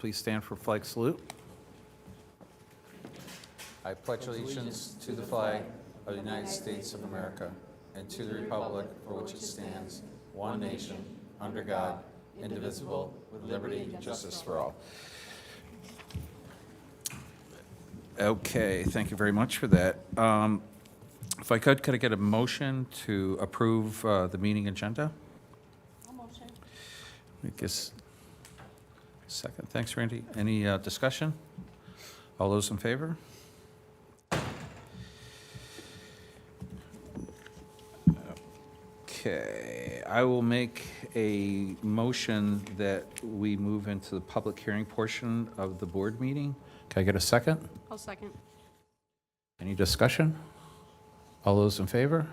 Please stand for flag salute. I pledge allegiance to the flag of the United States of America and to the republic for which it stands, one nation, under God, indivisible, with liberty and justice for all. Okay, thank you very much for that. If I could I get a motion to approve the meeting agenda? I'll motion. I guess, second. Thanks, Randy. Any discussion? All those in favor? Okay, I will make a motion that we move into the public hearing portion of the board meeting. Can I get a second? I'll second. Any discussion? All those in favor?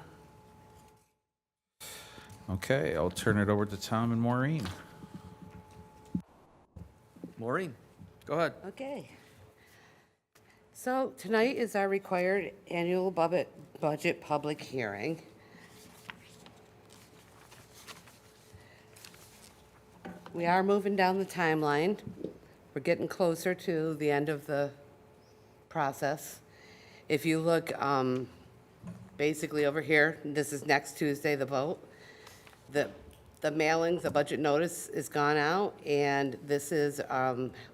Okay, I'll turn it over to Tom and Maureen. Maureen, go ahead. Okay. So tonight is our required annual budget public hearing. We are moving down the timeline. We're getting closer to the end of the process. If you look, basically over here, this is next Tuesday, the vote. The mailings, the budget notice is gone out, and this is,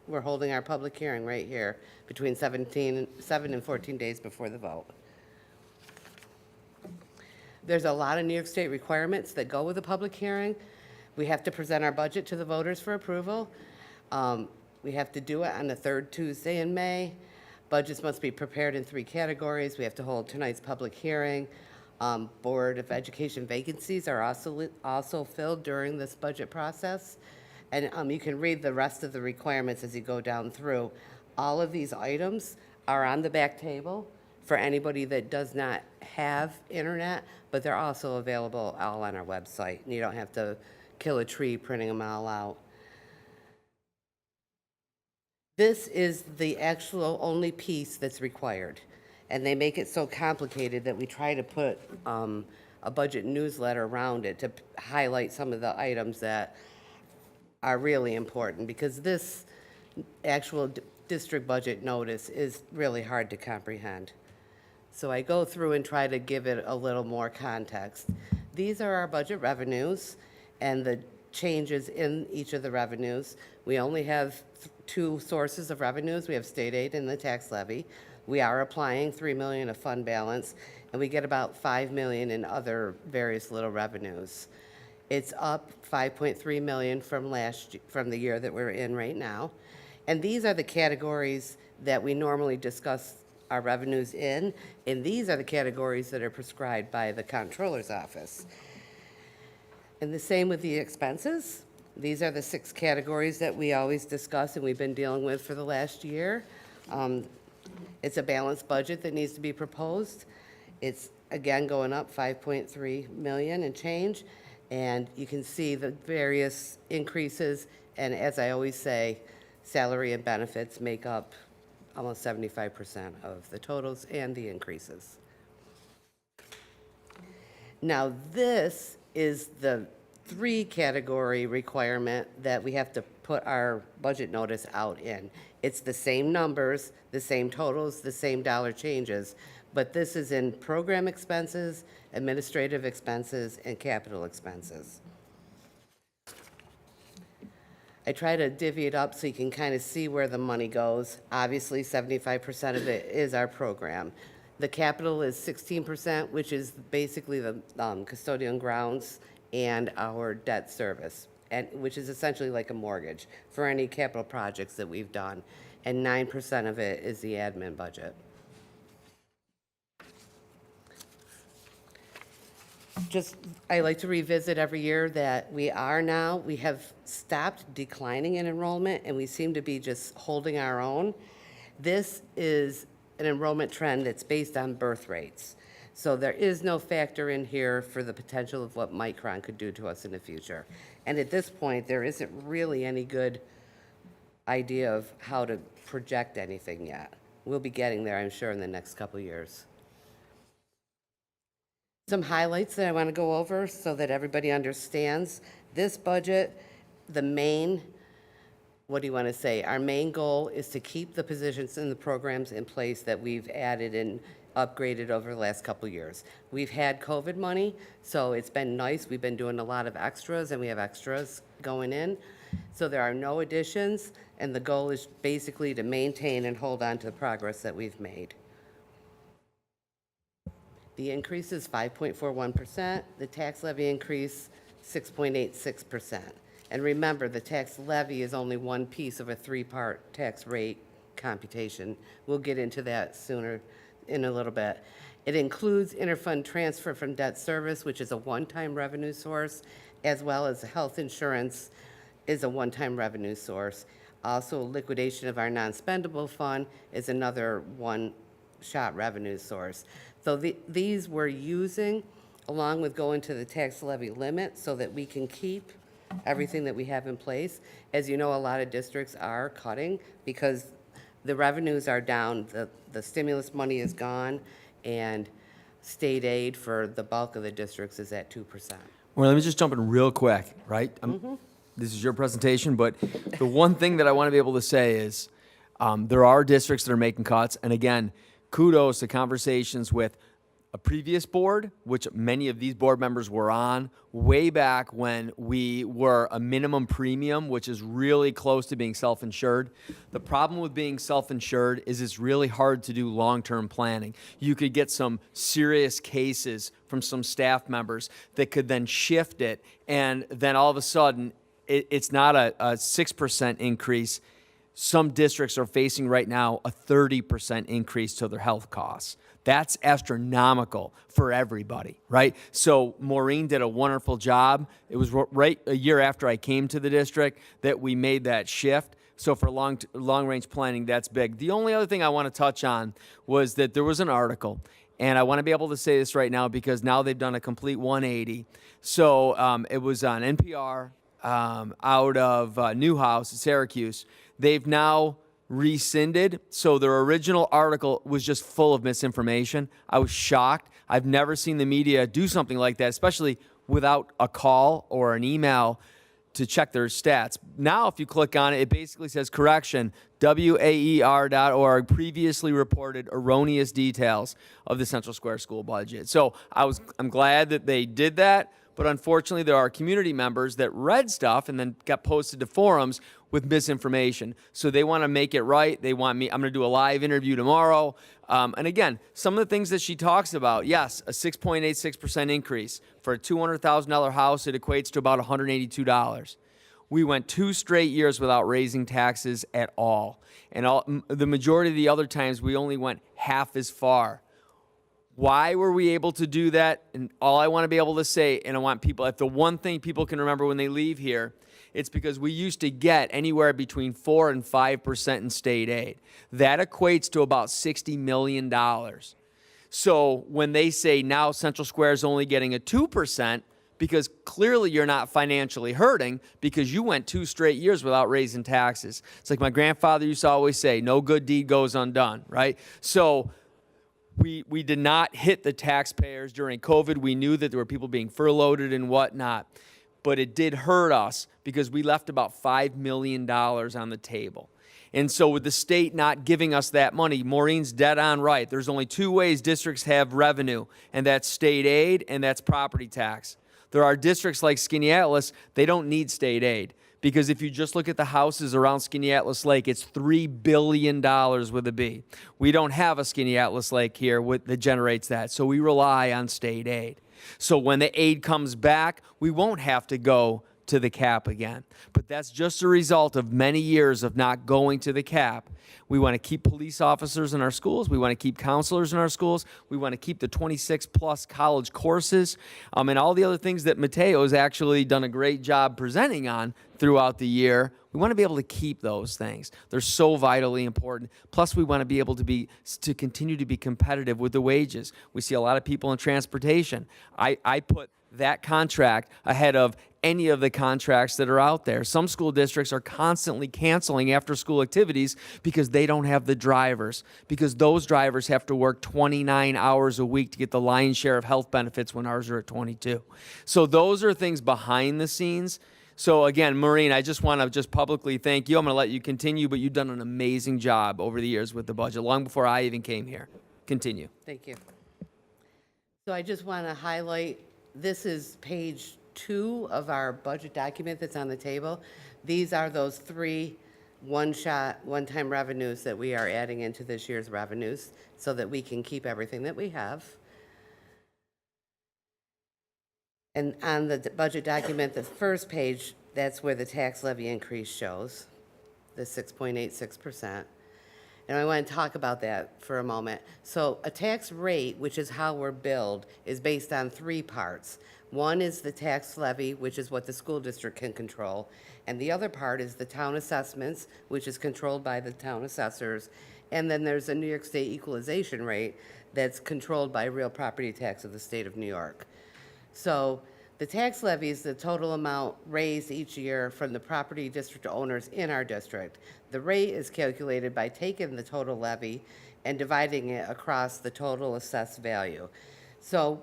we're holding our public hearing right here between 7 and 14 days before the vote. There's a lot of New York State requirements that go with a public hearing. We have to present our budget to the voters for approval. We have to do it on the third Tuesday in May. Budgets must be prepared in 3 categories. We have to hold tonight's public hearing. Board of Education vacancies are also filled during this budget process. And you can read the rest of the requirements as you go down through. All of these items are on the back table for anybody that does not have internet, but they're also available all on our website. And you don't have to kill a tree printing them all out. This is the actual only piece that's required. And they make it so complicated that we try to put a budget newsletter around it to highlight some of the items that are really important, because this actual district budget notice is really hard to comprehend. So I go through and try to give it a little more context. These are our budget revenues and the changes in each of the revenues. We only have 2 sources of revenues. We have state aid and the tax levy. We are applying $3 million of fund balance, and we get about $5 million in other various little revenues. It's up $5.3 million from the year that we're in right now. And these are the categories that we normally discuss our revenues in, and these are the categories that are prescribed by the comptroller's office. And the same with the expenses. These are the 6 categories that we always discuss and we've been dealing with for the last year. It's a balanced budget that needs to be proposed. It's, again, going up $5.3 million and change. And you can see the various increases. And as I always say, salary and benefits make up almost 75% of the totals and the increases. Now, this is the 3 category requirement that we have to put our budget notice out in. It's the same numbers, the same totals, the same dollar changes, but this is in program expenses, administrative expenses, and capital expenses. I try to divvy it up so you can kind of see where the money goes. Obviously, 75% of it is our program. The capital is 16%, which is basically the custodial grounds and our debt service, and which is essentially like a mortgage for any capital projects that we've done. And 9% of it is the admin budget. I like to revisit every year that we have stopped declining in enrollment, and we seem to be just holding our own. This is an enrollment trend that's based on birth rates. So there is no factor in here for the potential of what Micron could do to us in the future. And at this point, there isn't really any good idea of how to project anything yet. We'll be getting there, I'm sure, in the next couple of years. Some highlights that I want to go over so that everybody understands. This budget, the main what do you want to say? Our main goal is to keep the positions and the programs in place that we've added and upgraded over the last couple of years. We've had COVID money, so it's been nice. We've been doing a lot of extras, and we have extras going in. So there are no additions, and the goal is basically to maintain and hold on to the progress that we've made. The increase is 5.41%. The tax levy increase, 6.86%. And remember, the tax levy is only one piece of a three-part tax rate computation. We'll get into that sooner in a little bit. It includes interfund transfer from debt service, which is a one-time revenue source, as well as health insurance is a one-time revenue source. Also, liquidation of our non-spendable fund is another one-shot revenue source. So these we're using along with going to the tax levy limit so that we can keep everything that we have in place. As you know, a lot of districts are cutting because the revenues are down, the stimulus money is gone, and state aid for the bulk of the districts is at 2%. Well, let me just jump in real quick, right? This is your presentation, but the one thing that I want to be able to say is there are districts that are making cuts. And again, kudos to conversations with a previous board, which many of these board members were on, way back when we were a minimum premium, which is really close to being self-insured. The problem with being self-insured is it's really hard to do long-term planning. You could get some serious cases from some staff members that could then shift it, and then all of a sudden, it's not a 6% increase. Some districts are facing right now a 30% increase to their health costs. That's astronomical for everybody, right? So Maureen did a wonderful job. It was right a year after I came to the district that we made that shift. So for long-range planning, that's big. The only other thing I want to touch on was that there was an article, and I want to be able to say this right now because now they've done a complete 180. So it was on NPR out of Newhouse at Syracuse. They've now rescinded. So their original article was just full of misinformation. I was shocked. I've never seen the media do something like that, especially without a call or an email to check their stats. Now, if you click on it, it basically says correction, WAER.org previously reported erroneous details of the Central Square School budget. So I'm glad that they did that. But unfortunately, there are community members that read stuff and then got posted to forums with misinformation. So they want to make it right. They want me, I'm going to do a live interview tomorrow. And again, some of the things that she talks about, yes, a 6.86% increase. For a $200,000 house, it equates to about $182. We went 2 straight years without raising taxes at all. And the majority of the other times, we only went half as far. Why were we able to do that? And all I want to be able to say, and I want people, if the one thing people can remember when they leave here, it's because we used to get anywhere between 4 and 5% in state aid. That equates to about $60 million. So when they say now Central Square is only getting a 2%, because clearly you're not financially hurting because you went 2 straight years without raising taxes. It's like my grandfather used to always say, no good deed goes undone, right? So we did not hit the taxpayers during COVID. We knew that there were people being furloughed and whatnot, but it did hurt us because we left about $5 million on the table. And so with the state not giving us that money, Maureen's dead on right. There's only 2 ways districts have revenue, and that's state aid and that's property tax. There are districts like Skaneateles, they don't need state aid. Because if you just look at the houses around Skaneateles Lake, it's $3 billion with a B. We don't have a Skaneateles Lake here that generates that, so we rely on state aid. So when the aid comes back, we won't have to go to the cap again. But that's just a result of many years of not going to the cap. We want to keep police officers in our schools. We want to keep counselors in our schools. We want to keep the 26-plus college courses and all the other things that Mateo's actually done a great job presenting on throughout the year. We want to be able to keep those things. They're so vitally important. Plus, we want to be able to continue to be competitive with the wages. We see a lot of people in transportation. I put that contract ahead of any of the contracts that are out there. Some school districts are constantly canceling after-school activities because they don't have the drivers, because those drivers have to work 29 hours a week to get the lion's share of health benefits when ours are at 22. So those are things behind the scenes So again, Maureen, I just want to just publicly thank you. I'm going to let you continue, but you've done an amazing job over the years with the budget, long before I even came here. Continue. Thank you. So I just want to highlight, this is page 2 of our budget document that's on the table. These are those 3 one-shot, one-time revenues that we are adding into this year's revenues so that we can keep everything that we have. And on the budget document, the first page, that's where the tax levy increase shows, the 6.86%. And I want to talk about that for a moment. So a tax rate, which is how we're billed, is based on 3 parts. One is the tax levy, which is what the school district can control. And the other part is the town assessments, which is controlled by the town assessors. And then there's a New York State equalization rate that's controlled by real property tax of the state of New York. So the tax levy is the total amount raised each year from the property district owners in our district. The rate is calculated by taking the total levy and dividing it across the total assessed value. So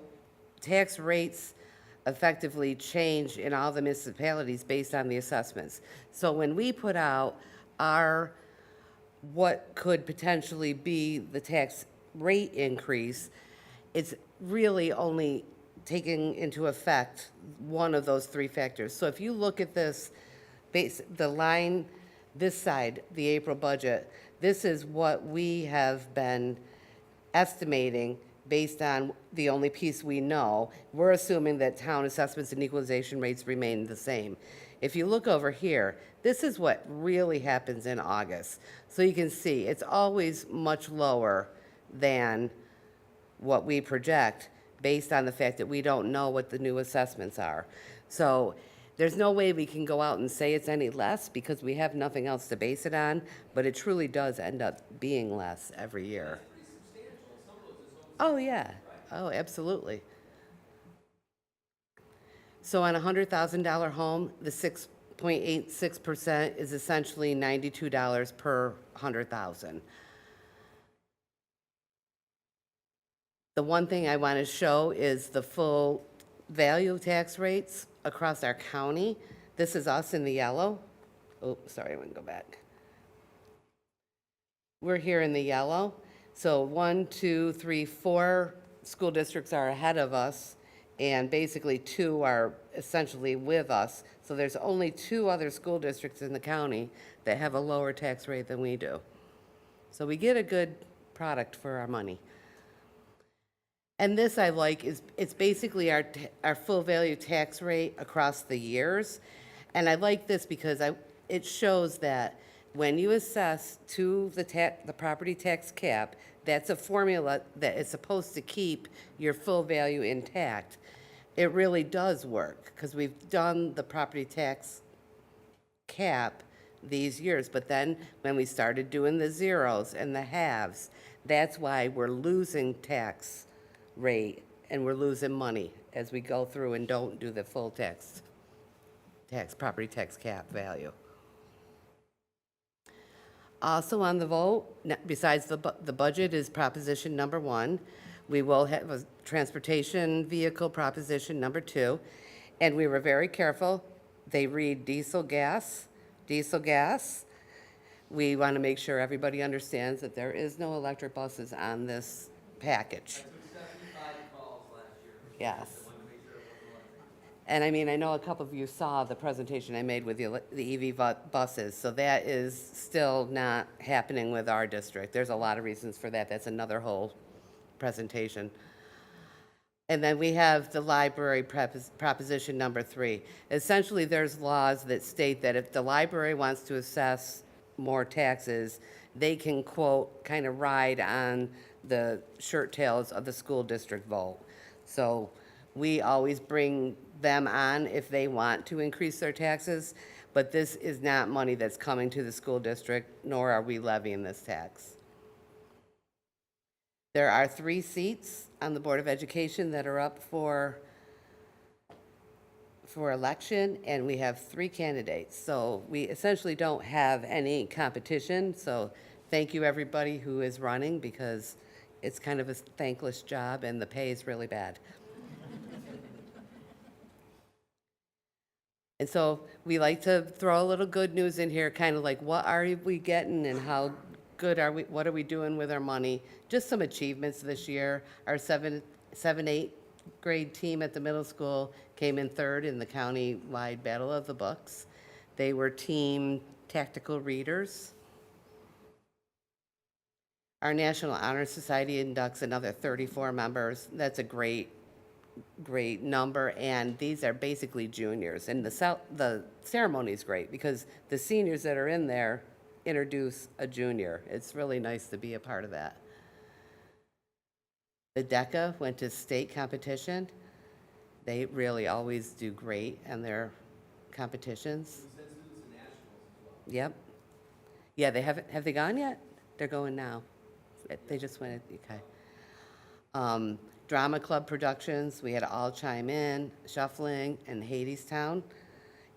tax rates effectively change in all the municipalities based on the assessments. So when we put out our, what could potentially be the tax rate increase, it's really only taking into effect one of those 3 factors. So if you look at this, the line, this side, the April budget, this is what we have been estimating based on the only piece we know. We're assuming that town assessments and equalization rates remain the same. If you look over here, this is what really happens in August. So you can see it's always much lower than what we project, based on the fact that we don't know what the new assessments are. So there's no way we can go out and say it's any less because we have nothing else to base it on, but it truly does end up being less every year. Oh, yeah. Oh, absolutely. So on a $100,000 home, the 6.86% is essentially $92 per 100,000. The one thing I want to show is the full value tax rates across our county. This is us in the yellow. Oh, sorry, I want to go back. We're here in the yellow. So 1, 2, 3, 4 school districts are ahead of us, and basically 2 are essentially with us. So there's only 2 other school districts in the county that have a lower tax rate than we do. So we get a good product for our money. And this I like is, it's basically our full value tax rate across the years. And I like this because it shows that when you assess to the property tax cap, that's a formula that is supposed to keep your full value intact. It really does work because we've done the property tax cap these years, but then when we started doing the zeros and the halves, that's why we're losing tax rate and we're losing money as we go through and don't do the full property tax cap value. Also on the vote, besides the budget, is proposition number 1. We will have a transportation vehicle proposition number 2, and we were very careful. They read diesel gas. We want to make sure everybody understands that there is no electric buses on this package. Yes. And I mean, I know a couple of you saw the presentation I made with the EV buses, so that is still not happening with our district. There's a lot of reasons for that. That's another whole presentation. And then we have the library proposition number 3. Essentially, there's laws that state that if the library wants to assess more taxes, they can, quote, kind of ride on the shirt tails of the school district vote. So we always bring them on if they want to increase their taxes, but this is not money that's coming to the school district, nor are we levying this tax. There are 3 seats on the Board of Education that are up for election, and we have 3 candidates. So we essentially don't have any competition, so thank you everybody who is running, because it's kind of a thankless job and the pay is really bad. And so we like to throw a little good news in here, kind of like, what are we getting and how good are we, what are we doing with our money? Just some achievements this year. Our 8th grade team at the middle school came in third in the county-wide Battle of the Books. They were team tactical readers. Our National Honor Society inducts another 34 members. That's a great number, and these are basically juniors. And the ceremony is great because the seniors that are in there introduce a junior. It's really nice to be a part of that. The DECA went to state competition. They really always do great in their competitions. Yep. Yeah, they haven't, have they gone yet? They're going now. They just went, okay. Drama Club Productions, we had All Chime In, Shuffling, and Hadestown.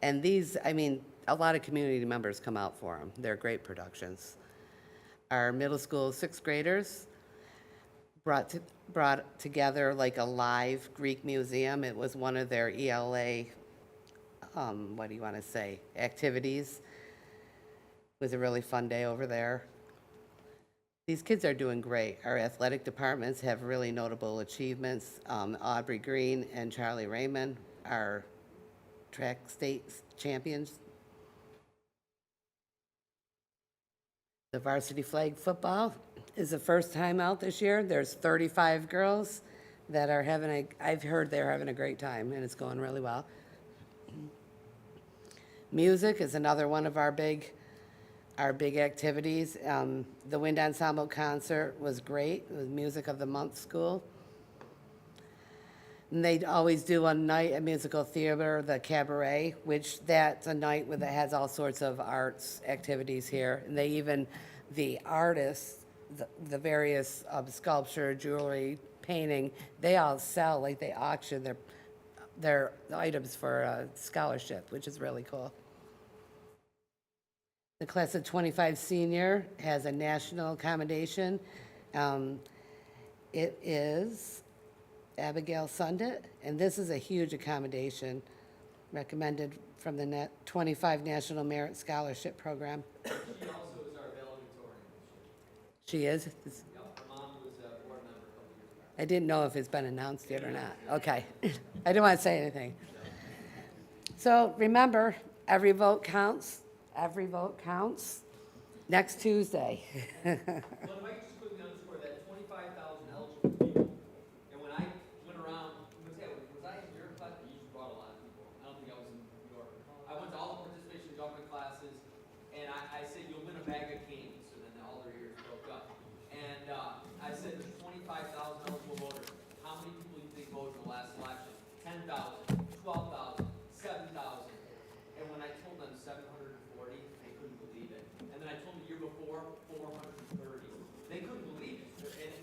And these, I mean, a lot of community members come out for them. They're great productions. Our middle school 6th graders brought together like a live Greek museum. It was one of their ELA, what do you want to say, activities. It was a really fun day over there. These kids are doing great. Our athletic departments have really notable achievements. Aubrey Green and Charlie Raymond are track state champions. The varsity flag football is the first time out this year. There's 35 girls that are having I've heard they're having a great time, and it's going really well. Music is another one of our big activities. The Wind Ensemble concert was great. It was Music of the Month School. And they always do a night at musical theater, the Cabaret, which that's a night that has all sorts of arts activities here. And they even, the artists, the various sculpture, jewelry, painting, they all sell, like they auction their items for a scholarship, which is really cool. The class of 25 senior has a national accommodation. It is Abigail Sundit, and this is a huge accommodation recommended from the 25 National Merit Scholarship Program. She also is our valedictorian. She is? Yep, her mom was a board member a couple years back. I didn't know if it's been announced yet or not. Okay. I didn't want to say anything. So remember, every vote counts. Every vote counts. Next Tuesday. Well, if I could just quickly underscore that 25,000 eligible people, and when I went around, was I in your class? You brought a lot of people. I don't think I was in New York. I went to all the participation government classes, and I said, you'll win a bag of canes, and then all their ears broke up. And I said, there's 25,000 eligible voters. How many people do you think voted in the last election? 10,000, 12,000, 7,000. And when I told them 740, they couldn't believe it. And then I told them the year before, 430. They couldn't believe it. And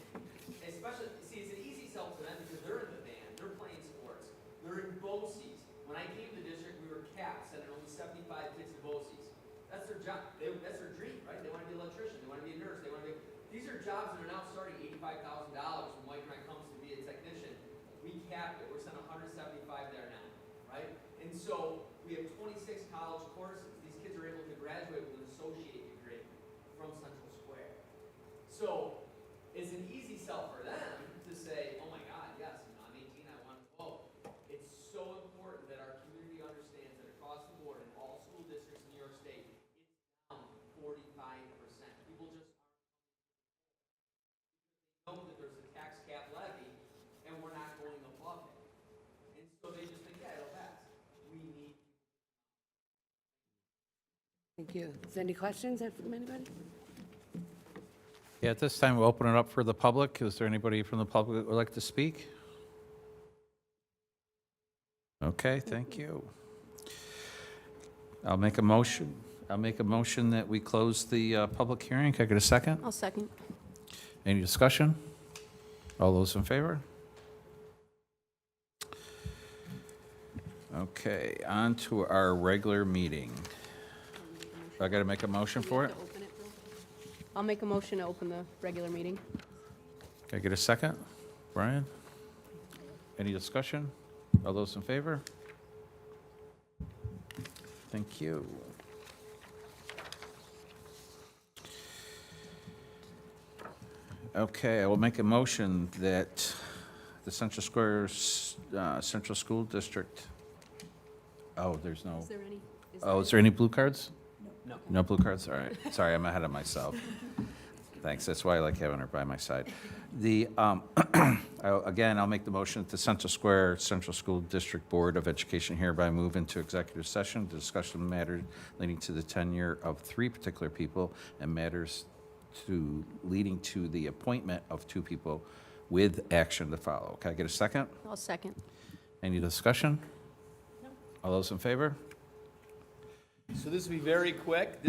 especially, see, it's an easy sell to them because they're in the band, they're playing sports, they're in BOCES. When I came to the district, we were capped, sending only 75 kids to BOCES. That's their job. That's their dream, right? They want to be an electrician, they want to be a nurse, they want to be. These are jobs that are now starting $85,000 when Mike and I comes to be a technician. We capped it. We're sending 175 there now, right? And so we have 26 college courses. These kids are able to graduate with an associate degree from Central Square. So it's an easy sell for them to say, oh my God, yes, I'm 18, I want to vote. It's so important that our community understands that across the board in all school districts in New York State, it's down 45%. People just know that there's a tax cap levy and we're not going above it. And so they just think, yeah, it'll pass. We need. Thank you. Is there any questions from anybody? Yeah, at this time, we'll open it up for the public. Is there anybody from the public that would like to speak? Okay, thank you. I'll make a motion that we close the public hearing. Can I get a second? I'll second. Any discussion? All those in favor? Okay, on to our regular meeting. I got to make a motion for it? I'll make a motion to open the regular meeting. Can I get a second? Brian? Any discussion? All those in favor? Thank you. Okay, I will make a motion that the Central Square Central School District, there's no, Is there any? is there any blue cards? No. No blue cards? All right. Sorry, I'm ahead of myself. Thanks, that's why I like having her by my side. Again, I'll make the motion that the Central Square Central School District Board of Education hereby move into executive session to discuss the matter leading to the tenure of 3 particular people and matters leading to the appointment of 2 people with action to follow. Can I get a second? I'll second. Any discussion? No. All those in favor? So this will be very quick.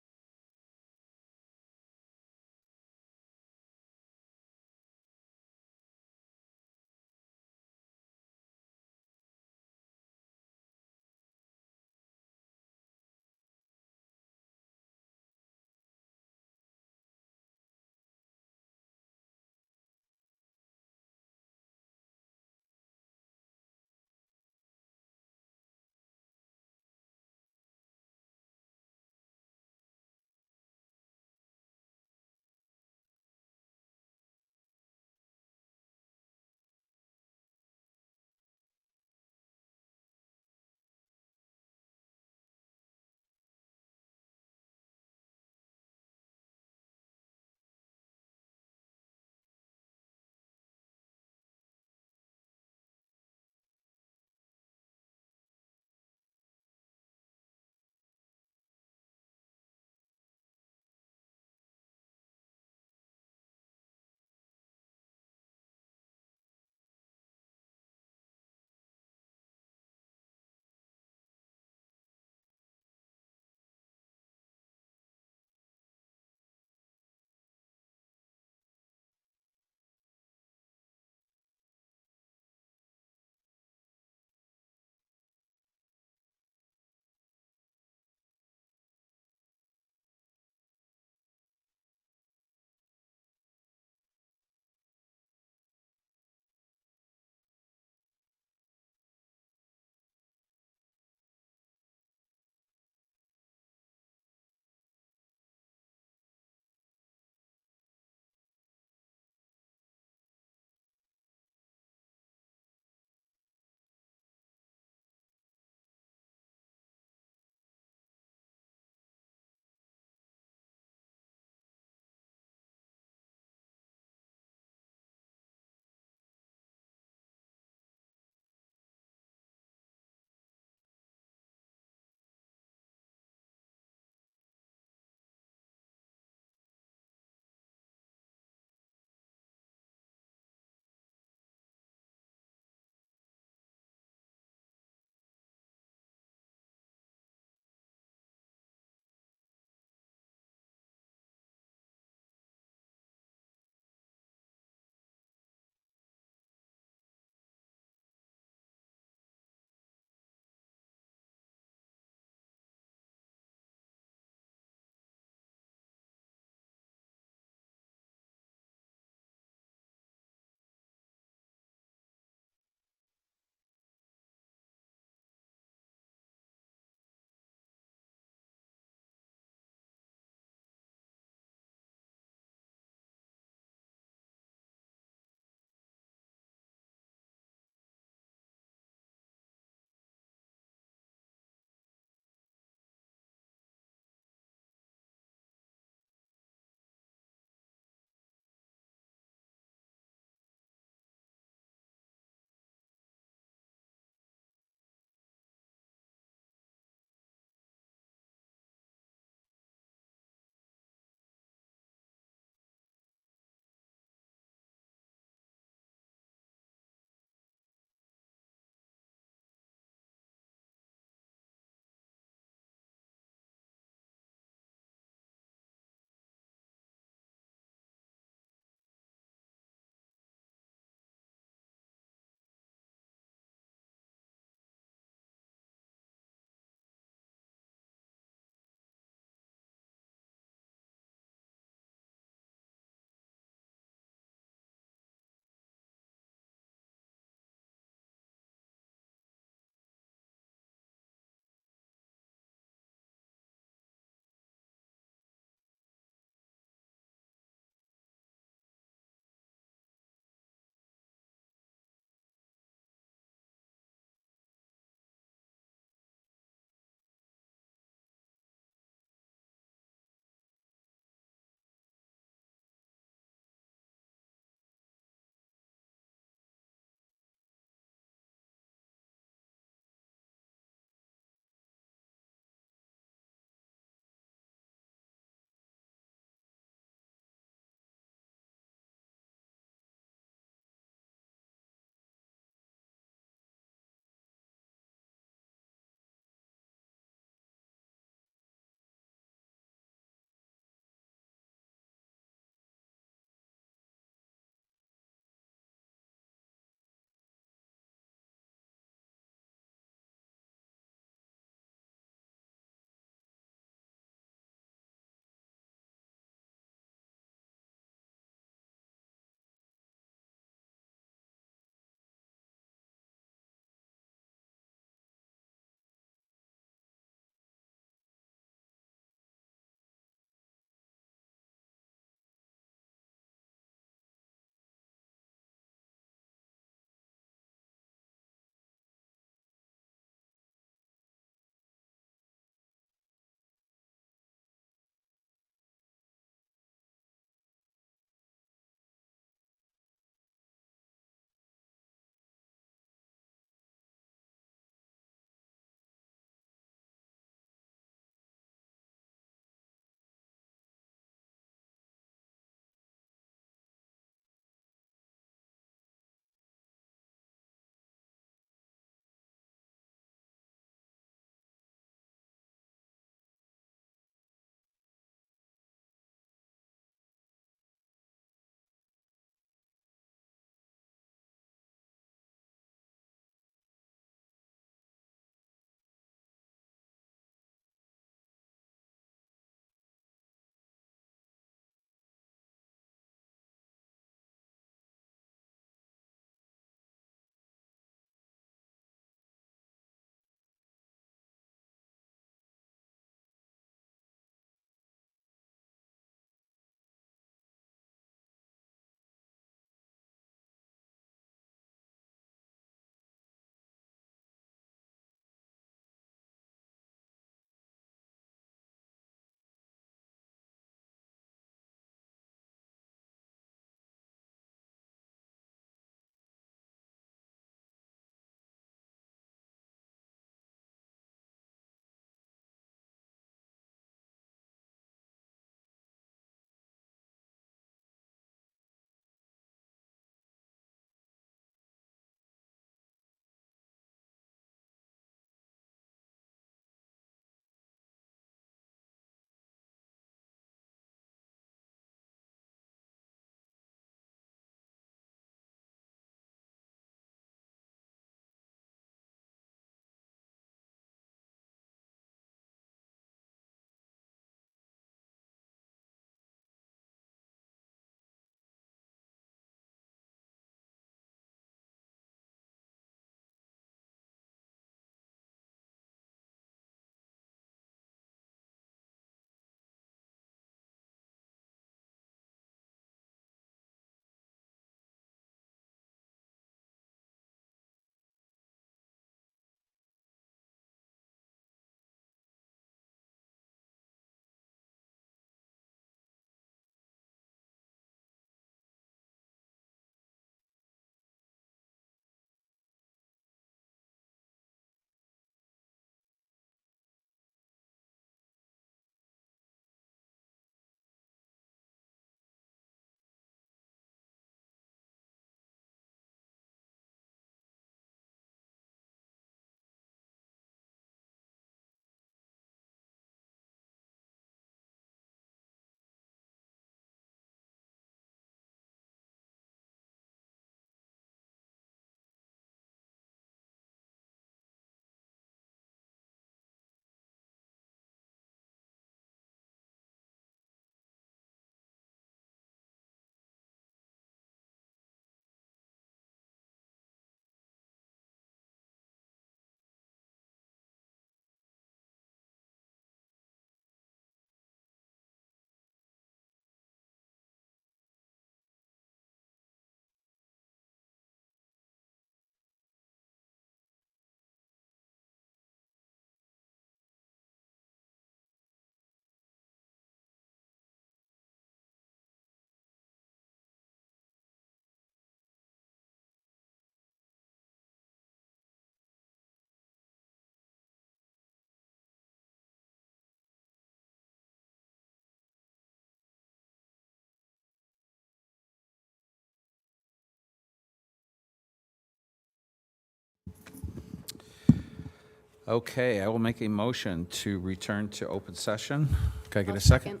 Okay, I will make a motion to return to open session. Can I get I'll a second? second.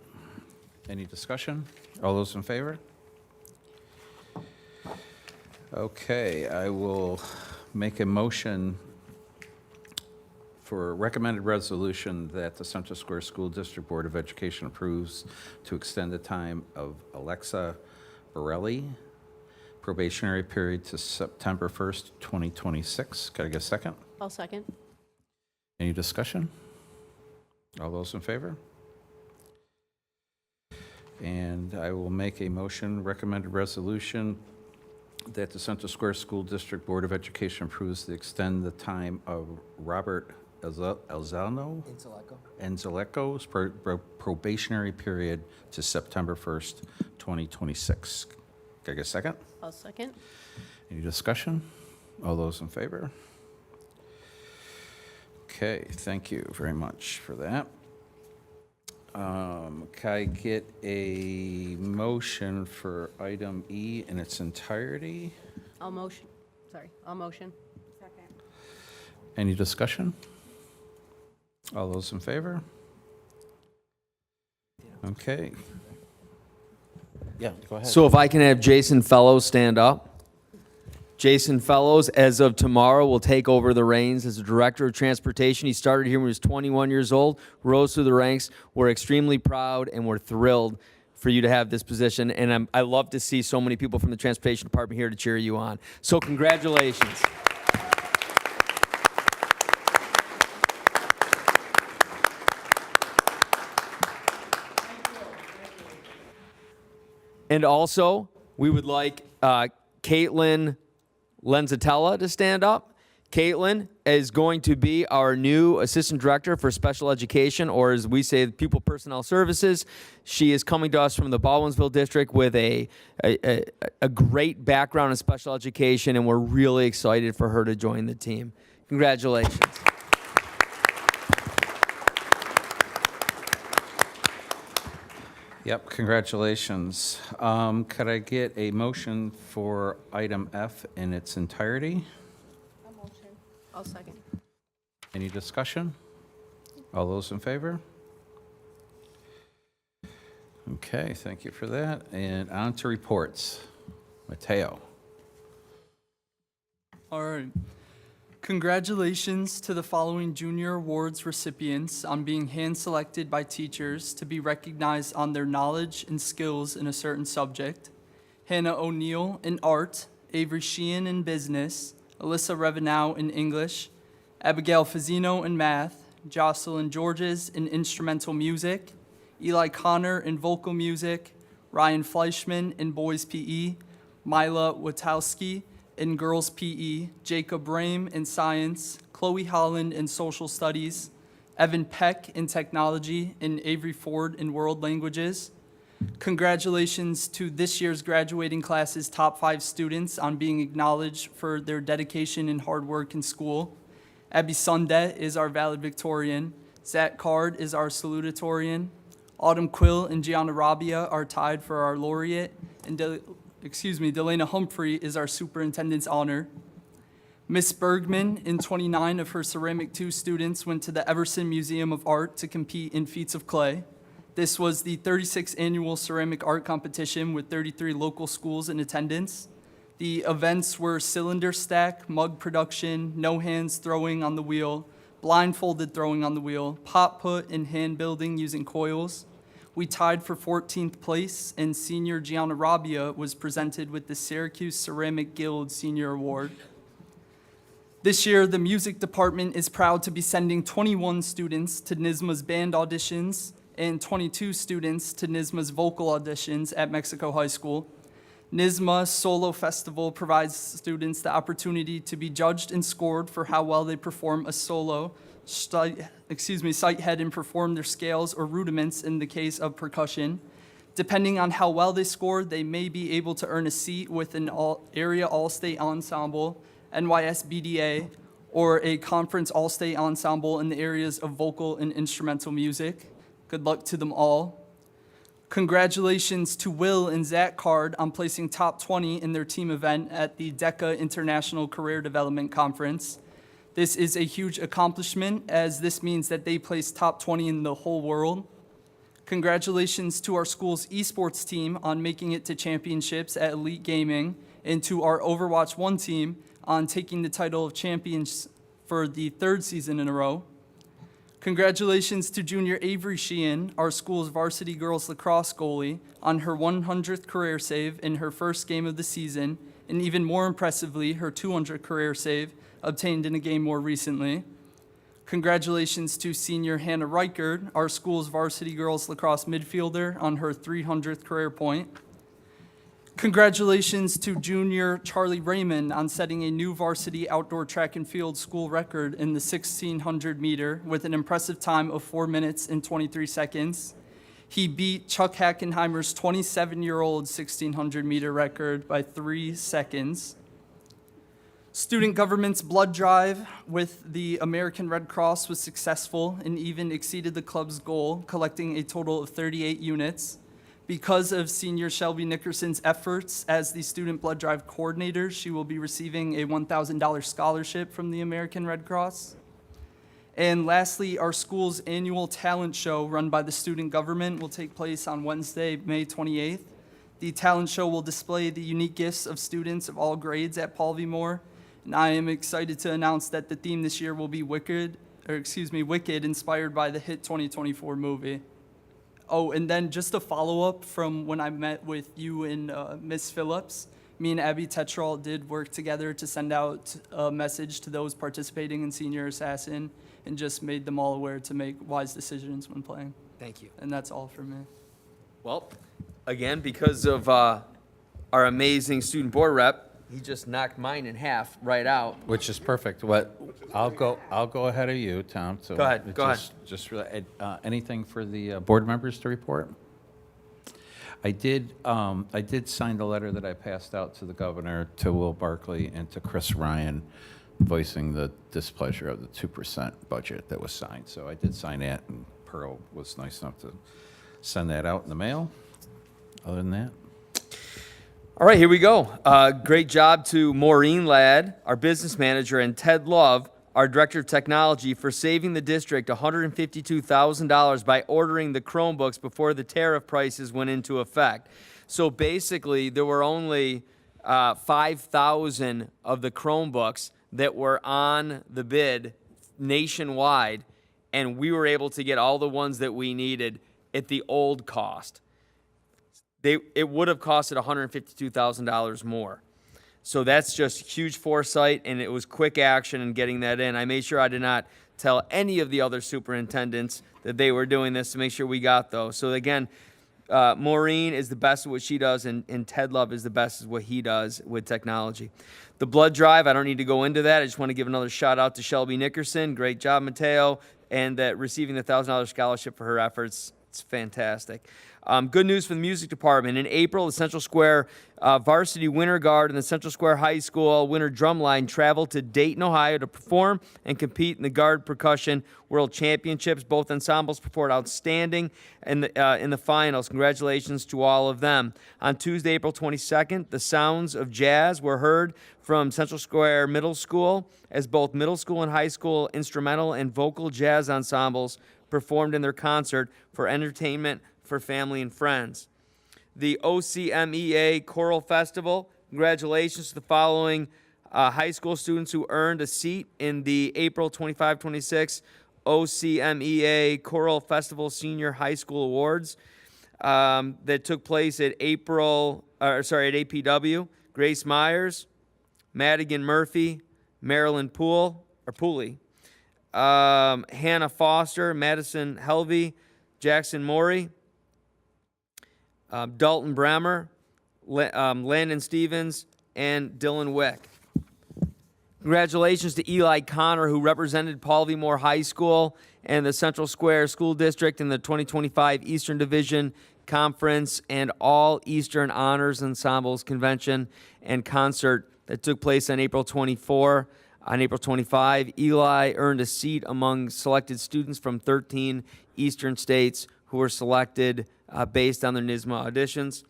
Any discussion? All those in favor? Okay, I will make a motion for a recommended resolution that the Central Square School District Board of Education approves to extend the time of Alexa Borelli probationary period to September 1st, 2026. Can I get a second? I'll second. Any discussion? All those in favor? And I will make a motion, recommended resolution, that the Central Square School District Board of Education approves to extend the time of Robert Enzaleco's probationary period to September 1st, 2026. Can I get a second? I'll second. Any discussion? All those in favor? Okay, thank you very much for that. Can I get a motion for item E in its entirety? I'll motion. Any discussion? All those in favor? Okay. Yeah, go ahead. So if I can have Jason Fellows stand up. Jason Fellows, as of tomorrow, will take over the reins as the Director of Transportation. He started here when he was 21 years old, rose through the ranks. We're extremely proud and we're thrilled for you to have this position. And I love to see so many people from the Transportation Department here to cheer you on. So congratulations. And also, we would like Caitlin Lenzatella to stand up. Caitlin is going to be our new Assistant Director for Special Education, or as we say, Pupil Personnel Services. She is coming to us from the Baldwinsville District with a great background in special education, and we're really excited for her to join the team. Congratulations. Yep, congratulations. Could I get a motion for item F in its entirety? I'll second. Any discussion? All those in favor? Okay, thank you for that. And on to reports. Mateo. All right. Congratulations to the following junior awards recipients on being hand-selected by teachers to be recognized on their knowledge and skills in a certain subject. Hannah O'Neill in art, Avery Sheehan in business, Alyssa Revenow in English, Abigail Fazzino in math, Jocelyn Georges in instrumental music, Eli Connor in vocal music, Ryan Fleischman in boys PE, Mila Witowski in girls PE, Jacob Brame in science, Chloe Holland in social studies, Evan Peck in technology, and Avery Ford in world languages. Congratulations to this year's graduating class's top 5 students on being acknowledged for their dedication and hard work in school. Abby Sundet is our valedictorian. Zach Card is our salutatorian. Autumn Quill and Gianna Rabia are tied for our laureate, and Delana Humphrey is our superintendent's honor. Miss Bergman and 29 of her Ceramic 2 students went to the Everson Museum of Art to compete in feats of clay. This was the 36th annual ceramic art competition with 33 local schools in attendance. The events were cylinder stack, mug production, no hands throwing on the wheel, blindfolded throwing on the wheel, pot put, and hand building using coils. We tied for 14th place, and senior Gianna Rabia was presented with the Syracuse Ceramic Guild Senior Award. This year, the music department is proud to be sending 21 students to NYSMA's band auditions and 22 students to NYSMA's vocal auditions at Mexico High School. NYSMA Solo Festival provides students the opportunity to be judged and scored for how well they perform a solo, sight head and perform their scales or rudiments in the case of percussion. Depending on how well they score, they may be able to earn a seat with an area all-state ensemble, NYSBDA, or a conference all-state ensemble in the areas of vocal and instrumental music. Good luck to them all. Congratulations to Will and Zach Card on placing top 20 in their team event at the DECA International Career Development Conference. This is a huge accomplishment, as this means that they placed top 20 in the whole world. Congratulations to our school's esports team on making it to championships at Elite Gaming, and to our Overwatch 1 team on taking the title of champions for the 3rd season in a row. Congratulations to junior Avery Sheehan, our school's varsity girls lacrosse goalie, on her 100th career save in her first game of the season, and even more impressively, her 200th career save obtained in a game more recently. Congratulations to senior Hannah Reichert, our school's varsity girls lacrosse midfielder, on her 300th career point. Congratulations to junior Charlie Raymond on setting a new varsity outdoor track and field school record in the 1600 meter with an impressive time of 4 minutes and 23 seconds. He beat Chuck Hackenheimer's 27-year-old 1600 meter record by 3 seconds. Student government's blood drive with the American Red Cross was successful and even exceeded the club's goal, collecting a total of 38 units. Because of senior Shelby Nickerson's efforts as the student blood drive coordinator, she will be receiving a $1,000 scholarship from the American Red Cross. And lastly, our school's annual talent show run by the student government will take place on Wednesday, May 28th. The talent show will display the unique gifts of students of all grades at Paul V. Moore. And I am excited to announce that the theme this year will be Wicked, inspired by the hit 2024 movie. Oh, and then just a follow-up from when I met with you and Miss Phillips. Me and Abby Tetral did work together to send out a message to those participating in Senior Assassin and just made them all aware to make wise decisions when playing. Thank you. And that's all for me. Well, again, because of our amazing student board rep, he just knocked mine in half right out. Which is perfect. I'll go ahead of you, Tom. So Go ahead, go ahead. Just really, anything for the board members to report? I did sign the letter that I passed out to the governor, to Will Barkley, and to Chris Ryan, voicing the displeasure of the 2% budget that was signed. So I did sign that, and Pearl was nice enough to send that out in the mail. Other than that, All right, here we go. Great job to Maureen Ladd, our business manager, and Ted Love, our director of technology, for saving the district $152,000 by ordering the Chromebooks before the tariff prices went into effect. So basically, there were only 5,000 of the Chromebooks that were on the bid nationwide, and we were able to get all the ones that we needed at the old cost. It would have costed $152,000 more. So that's just huge foresight, and it was quick action in getting that in. I made sure I did not tell any of the other superintendents that they were doing this to make sure we got those. So again, Maureen is the best at what she does, and Ted Love is the best at what he does with technology. The blood drive, I don't need to go into that. I just want to give another shout out to Shelby Nickerson. Great job, Mateo, and receiving the $1,000 scholarship for her efforts. It's fantastic. Good news for the music department. In April, the Central Square varsity winter guard and the Central Square High School winter drumline traveled to Dayton, Ohio to perform and compete in the Guard Percussion World Championships. Both ensembles performed outstanding in the finals. Congratulations to all of them. On Tuesday, April 22nd, the sounds of jazz were heard from Central Square Middle School, as both middle school and high school instrumental and vocal jazz ensembles performed in their concert for entertainment for family and friends. The OCMEA Choral Festival, congratulations to the following high school students who earned a seat in the April 25-26 OCMEA Choral Festival Senior High School Awards that took place at APW. Grace Myers, Madigan Murphy, Marilyn Pooley, Hannah Foster, Madison Helvey, Jackson Morey, Dalton Brammer, Landon Stevens, and Dylan Wick. Congratulations to Eli Connor, who represented Paul V. Moore High School and the Central Square School District in the 2025 Eastern Division Conference and All Eastern Honors Ensembles Convention and Concert that took place on April 24. On April 25, Eli earned a seat among selected students from 13 Eastern states who were selected based on their NYSSMA auditions.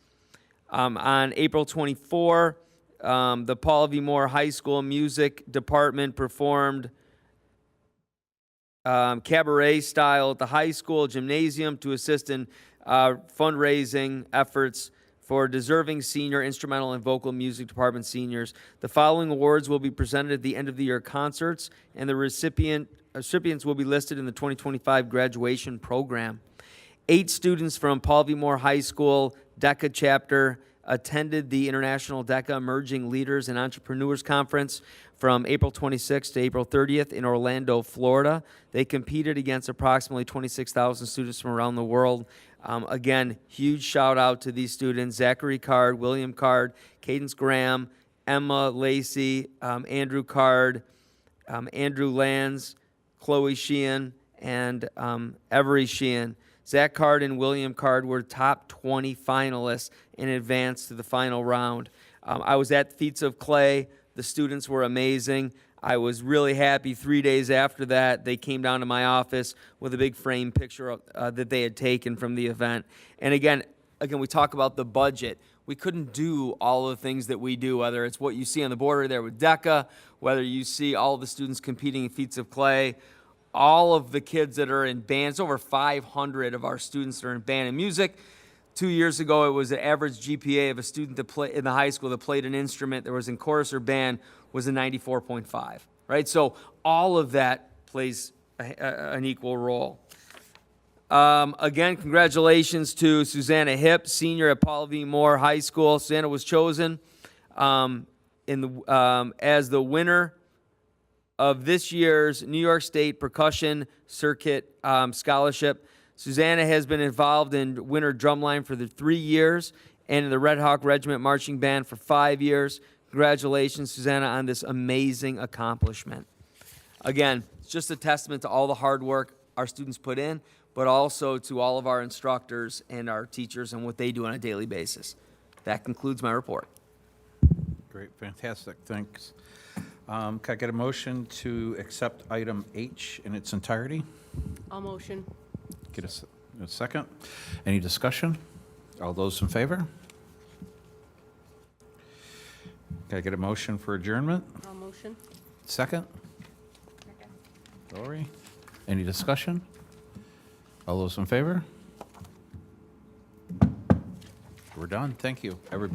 On April 24, the Paul V. Moore High School Music Department performed cabaret style at the high school gymnasium to assist in fundraising efforts for deserving senior instrumental and vocal music department seniors. The following awards will be presented at the end of the year concerts, and the recipients will be listed in the 2025 graduation program. 8 students from Paul V. Moore High School DECA chapter attended the International DECA Emerging Leaders and Entrepreneurs Conference from April 26th to April 30th in Orlando, Florida. They competed against approximately 26,000 students from around the world. Again, huge shout out to these students: Zachary Card, William Card, Cadence Graham, Emma Lacey, Andrew Card, Andrew Lands, Chloe Sheehan, and Every Sheehan. Zach Card and William Card were top 20 finalists and advanced to the final round. I was at Feats of Clay. The students were amazing. I was really happy. 3 days after that, they came down to my office with a big frame picture that they had taken from the event. And again, we talk about the budget. We couldn't do all the things that we do, whether it's what you see on the border there with DECA, whether you see all the students competing in Feats of Clay, all of the kids that are in bands. Over 500 of our students are in band and music. 2 years ago, it was the average GPA of a student that play in the high school that played an instrument that was in chorus or band was a 94.5, right? So all of that plays an equal role. Again, congratulations to Susanna Hipp, senior at Paul V. Moore High School. Susanna was chosen as the winner of this year's New York State Percussion Circuit Scholarship. Susanna has been involved in Winter Drumline for the 3 years and in the Red Hawk Regiment Marching Band for 5 years. Congratulations, Susanna, on this amazing accomplishment. Again, it's just a testament to all the hard work our students put in, but also to all of our instructors and our teachers and what they do on a daily basis. That concludes my report. Great, fantastic, thanks. Can I get a motion to accept item H in its entirety? I'll motion. Get a second. Any discussion? All those in favor? Can I get a motion for adjournment? I'll motion. Second? Lori? Any discussion? All those in favor? We're done. Thank you, everybody.